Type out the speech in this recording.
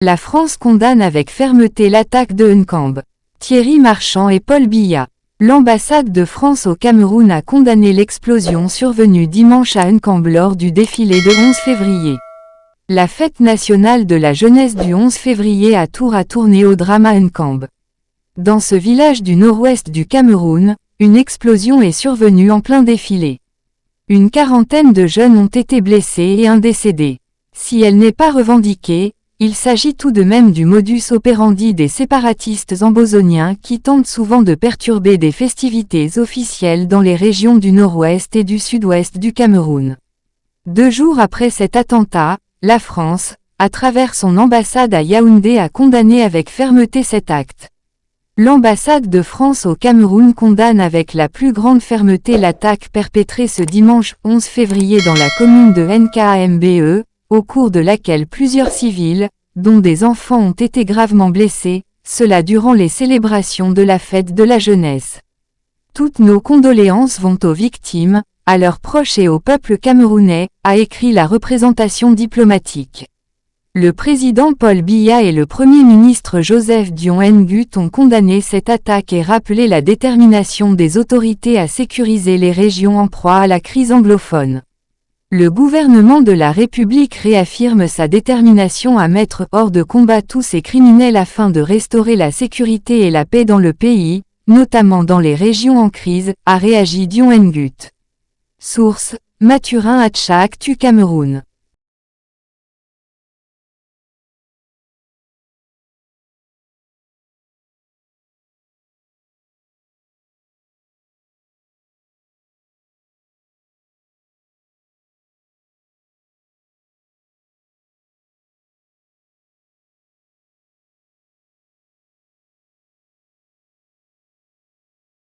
La France condamne avec fermeté l'attaque de Nkamba. Thierry Marchand et Paul Biya. L'ambassade de France au Cameroun a condamné l'explosion survenue dimanche à Nkamba lors du défilé de 11 février. La fête nationale de la jeunesse du 11 février à Tours a tourné au drame à Nkamba. Dans ce village du nord-ouest du Cameroun, une explosion est survenue en plein défilé. Une quarantaine de jeunes ont été blessés et un décédé. Si elle n'est pas revendiquée, il s'agit tout de même du modus operandi des séparatistes ambazoniens qui tentent souvent de perturber des festivités officielles dans les régions du nord-ouest et du sud-ouest du Cameroun. 2 jours après cet attentat, la France, à travers son ambassade à Yaoundé, a condamné avec fermeté cet acte. L'ambassade de France au Cameroun condamne avec la plus grande fermeté l'attaque perpétrée ce dimanche 11 février dans la commune de Nkambe, au cours de laquelle plusieurs civils, dont des enfants ont été gravement blessés, cela durant les célébrations de la fête de la jeunesse. Toutes nos condoléances vont aux victimes, à leurs proches et au peuple camerounais, a écrit la représentation diplomatique. Le président Paul Biya et le Premier ministre Joseph Dion Ngut ont condamné cette attaque et rappelé la détermination des autorités à sécuriser les régions en proie à la crise anglophone. Le gouvernement de la République réaffirme sa détermination à mettre hors de combat tous ces criminels afin de restaurer la sécurité et la paix dans le pays, notamment dans les régions en crise, a réagi Dion Ngut. Source: Mathurin Actu Cameroun.